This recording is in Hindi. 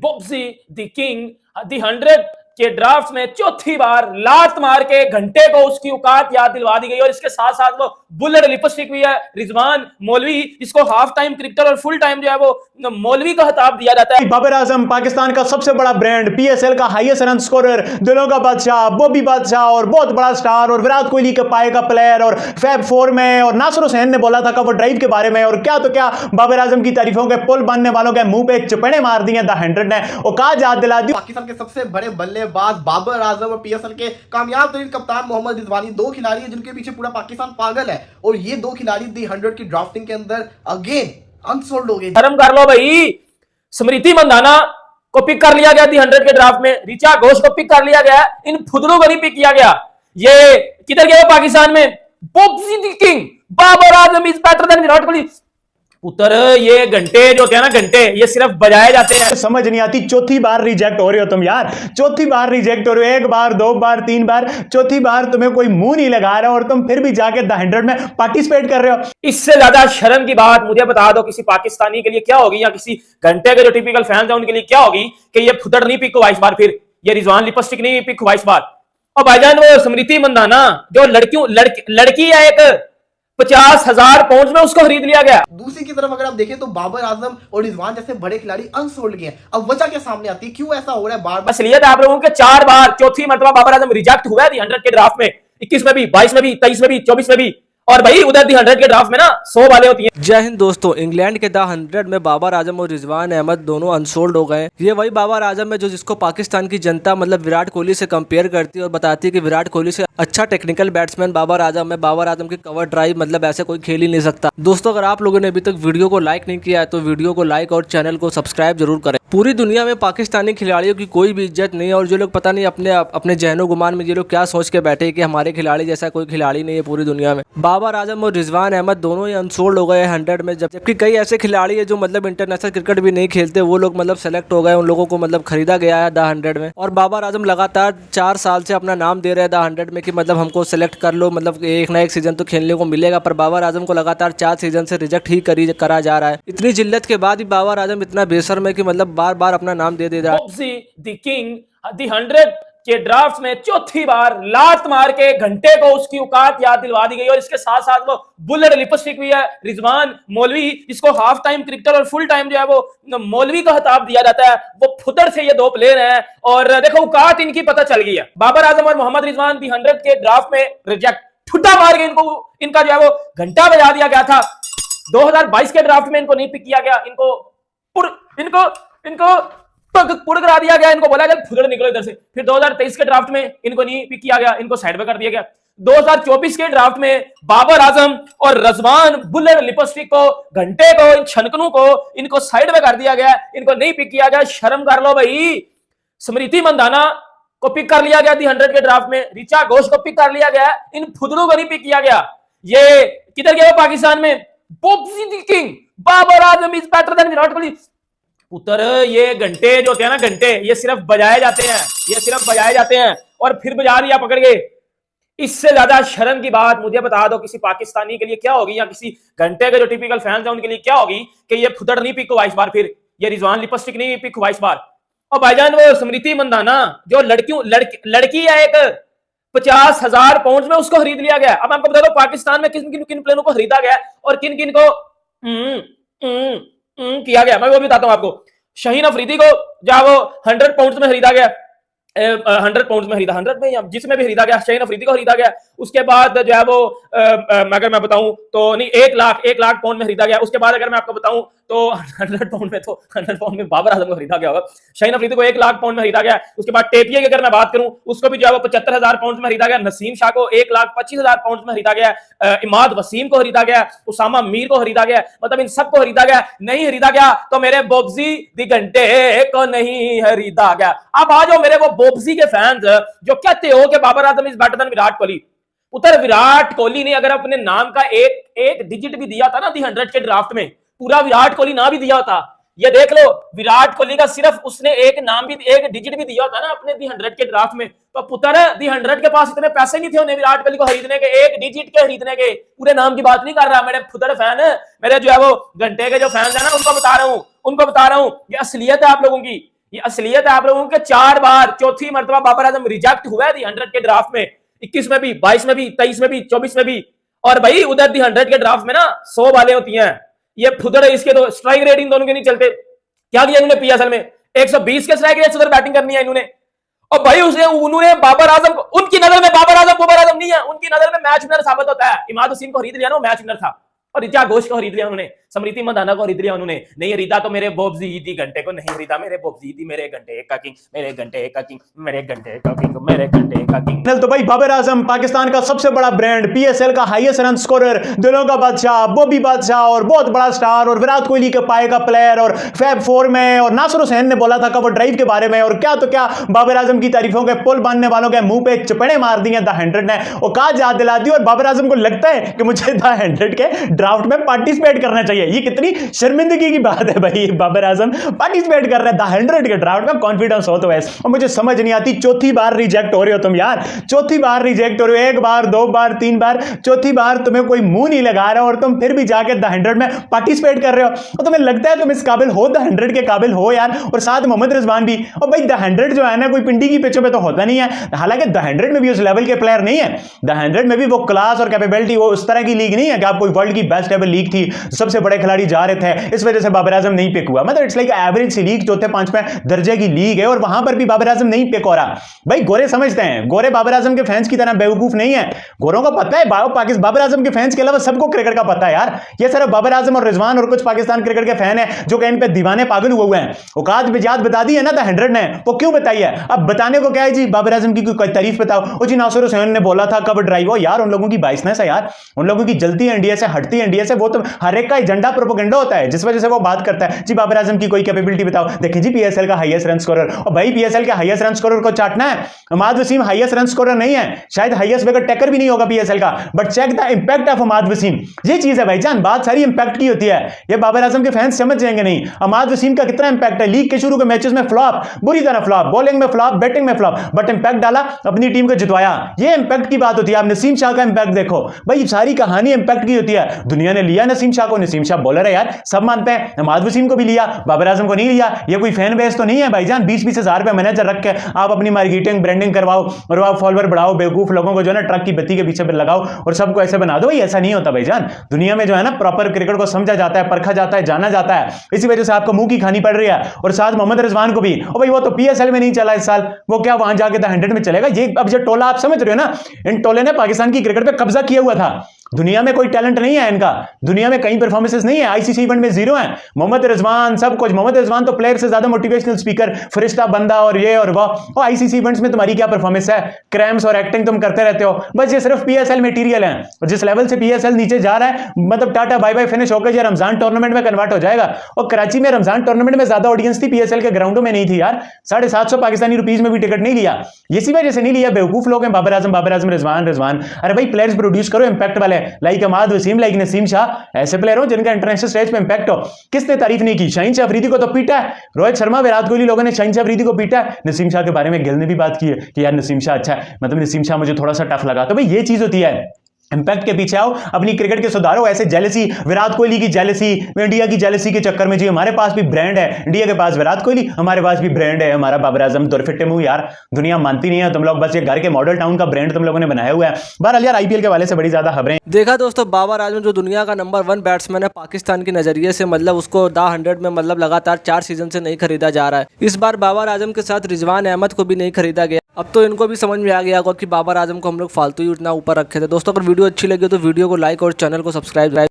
बुब्जी द किंग दी 100 के ड्राफ्ट में चौथी बार लात मार के घंटे को उसकी औकात याद दिलवा दी गई और इसके साथ साथ वो बुलेट लिपस्टिक भी है रिजवान मौलवी, इसको हाफ टाइम क्रिकेटर और फुल टाइम जो है वो मौलवी का खिताब दिया जाता है। बाबर आजम पाकिस्तान का सबसे बड़ा ब्रांड, पीएसएल का हाईएस्ट रन स्कोरर, दिलों का बादशाह, बॉबी बादशाह और बहुत बड़ा स्टार और विराट कोहली के पाए का प्लेयर और फैब फोर में, और नासिर हुसैन ने बोला था कवर ड्राइव के बारे में, और क्या तो क्या बाबर आजम की तारीफों के पुल बांधने वालों के मुंह पे चपेड़े मार दिए द 100 ने, औकात याद दिला दी। पाकिस्तान के सबसे बड़े बल्लेबाज बाबर आजम और पीएसएल के कामयाब तरीन कप्तान मोहम्मद रिजवानी दो खिलाड़ी हैं जिनके पीछे पूरा पाकिस्तान पागल है, और ये दो खिलाड़ी दी 100 की ड्राफ्टिंग के अंदर अगेन अनसोल्ड हो गए। शर्म कर लो भाई, स्मृति मंदाना को पिक कर लिया गया थी 100 के ड्राफ्ट में, ऋचा घोष को पिक कर लिया गया, इन फुदड़ों को नहीं पिक किया गया। ये किधर गए पाकिस्तान में? बुब्जी the king Babar Azam is better than Virat Kohli. उतर ये घंटे जो होते हैं ना, घंटे ये सिर्फ बजाए जाते हैं। समझ नहीं आती, चौथी बार रिजेक्ट हो रहे हो तुम यार, चौथी बार रिजेक्ट हो रहे हो, एक बार दो बार तीन बार, चौथी बार तुम्हें कोई मुंह नहीं लगा रहा और तुम फिर भी जाके द 100 में पार्टिसिपेट कर रहे हो। इससे ज्यादा शर्म की बात मुझे बता दो किसी पाकिस्तानी के लिए क्या होगी, या किसी घंटे के जो टिपिकल फैंस हैं उनके लिए क्या होगी कि ये फुदड़ नहीं पिक हुआ इस बार, फिर ये रिजवान लिपस्टिक नहीं पिक हुआ इस बार। और भाईजान वो स्मृति मंदाना जो लड़की है एक 50,000 पाउंड में उसको खरीद लिया गया। दूसरी की तरफ अगर आप देखें तो बाबर आजम और रिजवान जैसे बड़े खिलाड़ी अनसोल्ड गए हैं। अब वजह क्या सामने आती है, क्यों ऐसा हो रहा है बार बार? असलियत आप लोगों के 4 बार चौथी मरतबा बाबर आजम रिजेक्ट हुआ है 100 के ड्राफ्ट में, 21 में भी, 22 में भी, 23 में भी, 24 में भी, और भाई उधर 100 के ड्राफ्ट में ना 100 वाले होती हैं। जय हिंद दोस्तों, इंग्लैंड के द 100 में बाबर आजम और रिजवान अहमद दोनों अनसोल्ड हो गए। ये वही बाबर आजम है जो जिसको पाकिस्तान की जनता मतलब विराट कोहली से कंपेयर करती है और बताती है कि विराट कोहली से अच्छा टेक्निकल बैट्समैन बाबर आजम है, बाबर आजम की कवर ड्राइव मतलब ऐसे कोई खेल ही नहीं सकता। दोस्तों अगर आप लोगों ने अभी तक वीडियो को लाइक नहीं किया है तो वीडियो को लाइक और चैनल को सब्सक्राइब जरूर करें। पूरी दुनिया में पाकिस्तानी खिलाड़ियों की कोई भी इज्जत नहीं है, और जो लोग पता नहीं अपने जहनो गुमान में ये लोग क्या सोच के बैठे कि हमारे खिलाड़ी जैसा कोई खिलाड़ी नहीं है पूरी दुनिया में। बाबर आजम और रिजवान अहमद दोनों ही अनसोल्ड हो गए 100 में, जबकि कई ऐसे खिलाड़ी है जो मतलब इंटरनेशनल क्रिकेट भी नहीं खेलते, वो लोग मतलब सेलेक्ट हो गए, उन लोगों को मतलब खरीदा गया है द 100 में। और बाबर आजम लगातार 4 साल से अपना नाम दे रहे हैं द 100 में कि मतलब हमको सेलेक्ट कर लो, मतलब एक ना एक सीजन तो खेलने को मिलेगा, पर बाबर आजम को लगातार 4 सीजन से रिजेक्ट ही करा जा रहा है। इतनी जिल्लत के बाद ही बाबर आजम इतना बेशर्म है कि मतलब बार बार अपना नाम दे रहा है। बुब्जी द किंग दी 100 के ड्राफ्ट में चौथी बार लात मार के घंटे को उसकी औकात याद दिलवा दी गई, और इसके साथ साथ वो बुलेट लिपस्टिक भी है रिजवान मौलवी, इसको हाफ टाइम क्रिकेटर और फुल टाइम जो है वो मौलवी का खिताब दिया जाता है। वो फुदड़ से ये दो प्लेयर हैं और देखो औकात इनकी पता चल गई है। बाबर आजम और मोहम्मद रिजवान दी 100 के ड्राफ्ट में रिजेक्ट, ठुड्डा मार के इनका जो है वो घंटा बजा दिया गया था। 2022 के ड्राफ्ट में इनको नहीं पिक किया गया, इनको पुड़ करा दिया गया, इनको बोला गया फुदड़ निकलो इधर से। फिर 2023 के ड्राफ्ट में इनको नहीं पिक किया गया, इनको साइड में कर दिया गया। 2024 के ड्राफ्ट में बाबर आजम और रिजवान बुलेट लिपस्टिक को, घंटे को, इन छनकनों को इनको साइड में कर दिया गया, इनको नहीं पिक किया गया। शर्म कर लो भाई। स्मृति मंदाना को पिक कर लिया गया थी 100 के ड्राफ्ट में, ऋचा घोष को पिक कर लिया गया, इन फुदड़ों को नहीं पिक किया गया। ये किधर गए पाकिस्तान में? बुब्जी the king Babar Azam is better than Virat Kohli. उतर ये घंटे जो होते हैं ना, घंटे ये सिर्फ बजाए जाते हैं, ये सिर्फ बजाए जाते हैं और फिर बजा लिया पकड़ के। इससे ज्यादा शर्म की बात मुझे बता दो किसी पाकिस्तानी के लिए क्या होगी, या किसी घंटे के जो टिपिकल फैंस हैं उनके लिए क्या होगी कि ये फुदड़ नहीं पिक हुआ इस बार, फिर ये रिजवान लिपस्टिक नहीं पिक हुआ इस बार। और भाईजान वो स्मृति मंदाना जो लड़की है एक 50,000 पाउंड में उसको खरीद लिया गया। अब आपको बता दो पाकिस्तान में किन प्लेयरों को खरीदा गया और किन किन को किया गया, मैं वो भी बताता हूं आपको। शाहीन अफरीदी को जब वो 100 पाउंड में खरीदा गया, 100 पाउंड में खरीदा, 100 में या जिसमें भी खरीदा गया, शाहीन अफरीदी को खरीदा गया। उसके बाद जो है वो अगर मैं बताऊं तो नहीं 1 लाख पाउंड में खरीदा गया। उसके बाद अगर मैं आपको बताऊं तो 100 पाउंड में, तो 100 पाउंड में बाबर आजम को खरीदा गया होगा। शाहीन अफरीदी को 1 लाख पाउंड में खरीदा गया। उसके बाद टेपिया की अगर मैं बात करूं उसको भी जो है वो 75,000 पाउंड में खरीदा गया। नसीम शाह को 1,25,000 पाउंड में खरीदा गया। इमाद वसीम को खरीदा गया, उसामा मीर को खरीदा गया, मतलब इन सबको खरीदा गया। नहीं खरीदा गया तो मेरे बुब्जी द घंटे को नहीं खरीदा गया। अब आ जाओ मेरे वो बुब्जी के फैंस जो कहते हो कि Babar Azam is better than Virat Kohli. उधर विराट कोहली ने अगर अपने नाम का एक डिजिट भी दिया था ना दी 100 के ड्राफ्ट में, पूरा विराट कोहली ना भी दिया होता, ये देख लो विराट कोहली का सिर्फ उसने एक नाम भी, एक डिजिट भी दिया होता ना अपने दी 100 के ड्राफ्ट में, तो पुत्र दी 100 के पास इतने पैसे नहीं थे उन्हें विराट कोहली को खरीदने के, एक डिजिट के खरीदने के। पूरे नाम की बात नहीं कर रहा, मेरे फुदर फैन मेरे जो है वो घंटे के जो फैंस है ना उनको बता रहा हूं, ये असलियत है आप लोगों की, ये असलियत है आप लोगों के। 4 बार, चौथी मरतबा बाबर आजम रिजेक्ट हुआ है दी 100 के ड्राफ्ट में, 21 में भी, 22 में भी, 23 में भी, 24 में भी। और भाई उधर दी 100 के ड्राफ्ट में ना 100 वाले होती हैं, ये फुदड़ है इसके। तो स्ट्राइक रेट इन दोनों के नहीं चलते। क्या किया इन्होंने पीएसएल में? 120 के स्ट्राइक रेट से उधर बैटिंग करनी है इन्होंने। और भाई उन्होंने बाबर आजम, उनकी नजर में बाबर आजम नहीं है, उनकी नजर में मैच विनर साबित होता है। इमाद हसीन को खरीद लिया ना, वो मैच विनर था। और रिचा घोष को खरीद लिया उन्होंने, स्मृति मंदाना को खरीद लिया उन्होंने। नहीं खरीदा तो मेरे बोब्जी ईदी घंटे को नहीं खरीदा, मेरे बोब्जी ईदी, मेरे घंटे का किंग, मेरे घंटे का किंग, मेरे घंटे का किंग, मेरे घंटे का किंग। तो भाई बाबर आजम पाकिस्तान का सबसे बड़ा ब्रांड, पीएसएल का हाईएस्ट रन स्कोरर, दिलों का बादशाह, बॉबी बादशाह और बहुत बड़ा स्टार, और विराट कोहली के पाए का प्लेयर, और फैब 4 में, और नासिर हुसैन ने बोला था कवर ड्राइव के बारे में, और क्या तो क्या बाबर आजम की तारीफों के पुल बांधने वालों के मुंह पे चपेड़े मार दी द 100 ने, और कहा याद दिला दी। और बाबर आजम को लगता है कि मुझे द 100 के ड्राफ्ट में पार्टिसिपेट करना चाहिए। ये कितनी शर्मिंदगी की बात है भाई, बाबर आजम पार्टिसिपेट कर रहे हैं द 100 के ड्राफ्ट में, कॉन्फिडेंस हो तो वैसे। और मुझे समझ नहीं आती, चौथी बार रिजेक्ट हो रहे हो तुम यार, चौथी बार रिजेक्ट हो रहे हो, 1 बार 2 बार 3 बार, चौथी बार तुम्हें कोई मुंह नहीं लगा रहा और तुम फिर भी जाके द 100 में पार्टिसिपेट कर रहे हो। और तुम्हें लगता है तुम इस काबिल हो, द 100 के काबिल हो यार। और साथ मोहम्मद रिजवान भी। और भाई द 100 जो है ना, कोई पिंडी की पिचों पे तो होता नहीं है। हालांकि द 100 में भी उस लेवल के प्लेयर नहीं है, द 100 में भी वो क्लास और कैपेबिलिटी, वो उस तरह की लीग नहीं है कि आप कोई वर्ल्ड की बेस्ट एवर लीग थी, सबसे बड़े खिलाड़ी जा रहे थे, इस वजह से बाबर आजम नहीं पिक हुआ। मतलब it's like average C league, चौथे 5वें दर्जे की लीग है, और वहां पर भी बाबर आजम नहीं पिक हो रहा। भाई गोरे समझते हैं, गोरे बाबर आजम के फैंस की तरह बेवकूफ नहीं है। गोरों को पता है बाबर आजम के फैंस के अलावा सबको क्रिकेट का पता है यार। ये सिर्फ बाबर आजम और रिजवान और कुछ पाकिस्तान क्रिकेट के फैन है जो कि इन पे दीवाने पागल हुए हैं। औकात बिजात बता दी है ना द 100 ने, वो क्यों बताई है? अब बताने को क्या है जी, बाबर आजम की कोई तारीफ बताओ। वो जी नासिर हुसैन ने बोला था कवर ड्राइव, हो यार उन लोगों की बाइसनेस है यार, उन लोगों की जलती है इंडिया से, हटती है इंडिया से। वो तो हर एक का एजेंडा प्रोपेगेंडा होता है, जिस वजह से वो बात करता है। जी बाबर आजम की कोई कैपेबिलिटी बताओ। देखिए जी पीएसएल का हाईएस्ट रन स्कोरर, और भाई पीएसएल के हाईएस्ट रन स्कोरर को चाटना है। Imad Wasim highest run scorer नहीं है, शायद हाईएस्ट विकेट टेकर भी नहीं होगा पीएसएल का, but check the impact of Imad Wasim. ये चीज है भाईजान, बात सारी इंपैक्ट की होती है। ये बाबर आजम के फैंस समझ जाएंगे नहीं इमाद वसीम का कितना इंपैक्ट है। लीग के शुरू के मैचेस में फ्लॉप, बुरी तरह फ्लॉप, बॉलिंग में फ्लॉप, बैटिंग में फ्लॉप, बट इंपैक्ट डाला, अपनी टीम को जितवाया। ये इंपैक्ट की बात होती है। आप नसीम शाह का इंपैक्ट देखो भाई, सारी कहानी इंपैक्ट की होती है। दुनिया ने लिया नसीम शाह को, नसीम शाह बॉलर है यार, सब मानते हैं। इमाद वसीम को भी लिया, बाबर आजम को नहीं लिया। ये कोई फैन बेस तो नहीं है भाईजान। 20-20 हजार रुपए मैनेजर रख के आप अपनी मार्केटिंग ब्रांडिंग करवाओ और आप फॉलोअर बढ़ाओ, बेवकूफ लोगों को जो है ना ट्रक की बत्ती के पीछे लगाओ और सबको ऐसे बना दो। ऐसा नहीं होता भाईजान। दुनिया में जो है ना प्रॉपर क्रिकेट को समझा जाता है, परखा जाता है, जाना जाता है। इसी वजह से आपको मुंह की खानी पड़ रही है। और साथ मोहम्मद रिजवान को भी, और भाई वो तो पीएसएल में नहीं चला इस साल, वो क्या वहां जाके द 100 में चलेगा? ये अब जो टोला आप समझ रहे हो ना, इन टोले ने पाकिस्तान की क्रिकेट पे कब्जा किया हुआ था। दुनिया में कोई टैलेंट नहीं है इनका, दुनिया में कई परफॉर्मेंसेस नहीं है, आईसीसी इवेंट में 0 है। मोहम्मद रिजवान सब कुछ, मोहम्मद रिजवान तो प्लेयर से ज्यादा मोटिवेशनल स्पीकर, फरिश्ता बंदा और ये और वो आईसीसी इवेंट्स में तुम्हारी क्या परफॉर्मेंस है? क्रैम्स और एक्टिंग तुम करते रहते हो, बस ये सिर्फ पीएसएल मटेरियल है। और जिस लेवल से पीएसएल नीचे जा रहा है, मतलब टाटा बाय बाय फिनिश होकर रमजान टूर्नामेंट में कन्वर्ट हो जाएगा। और कराची में रमजान टूर्नामेंट में ज्यादा ऑडियंस थी, पीएसएल के ग्राउंडों में नहीं थी यार। 750 पाकिस्तानी रुपीज में भी टिकट नहीं लिया। इसी वजह से नहीं लिया, बेवकूफ लोग हैं। बाबर आजम रिजवान, अरे भाई प्लेयर्स प्रोड्यूस करो इंपैक्ट वाले, लाइक इमाद वसीम, लाइक नसीम शाह, ऐसे प्लेयर हो जिनका इंटरनेशनल स्टेज पे इंपैक्ट हो। किसने तारीफ नहीं की? शाहीन शाह अफरीदी को तो पीटा है, रोहित शर्मा, विराट कोहली, लोगों ने शाहीन शाह अफरीदी को पीटा है। नसीम शाह के बारे में गिल ने भी बात की है कि यार नसीम शाह अच्छा है, मतलब नसीम शाह मुझे थोड़ा सा टफ लगा। तो भाई ये चीज होती है, इंपैक्ट के पीछे आओ, अपनी क्रिकेट के सुधारो। ऐसे जेलसी, विराट कोहली की जेलसी, इंडिया की जेलसी के चक्कर में जी हमारे पास भी ब्रांड है, इंडिया के पास विराट कोहली, हमारे पास भी ब्रांड है हमारा बाबर आजम। दुरफिट्टे मुंह यार, दुनिया मानती नहीं है। तुम लोग बस ये घर के मॉडल टाउन का ब्रांड तुम लोगों ने बनाया हुआ है। बहरहाल यार आईपीएल के वाले से बड़ी ज्यादा खबरें देखा दोस्तों, बाबर आजम जो दुनिया का नंबर 1 बैट्समैन है पाकिस्तान के नजरिए से, मतलब उसको द 100 में मतलब लगातार 4 सीजन से नहीं खरीदा जा रहा है। इस बार बाबर आजम के साथ रिजवान अहमद को भी नहीं खरीदा गया। अब तो इनको भी समझ में आ गया होगा कि बाबर आजम को हम लोग फालतू ही उतना ऊपर रखे थे। दोस्तों अगर वीडियो अच्छी लगी तो वीडियो को लाइक और चैनल को सब्सक्राइब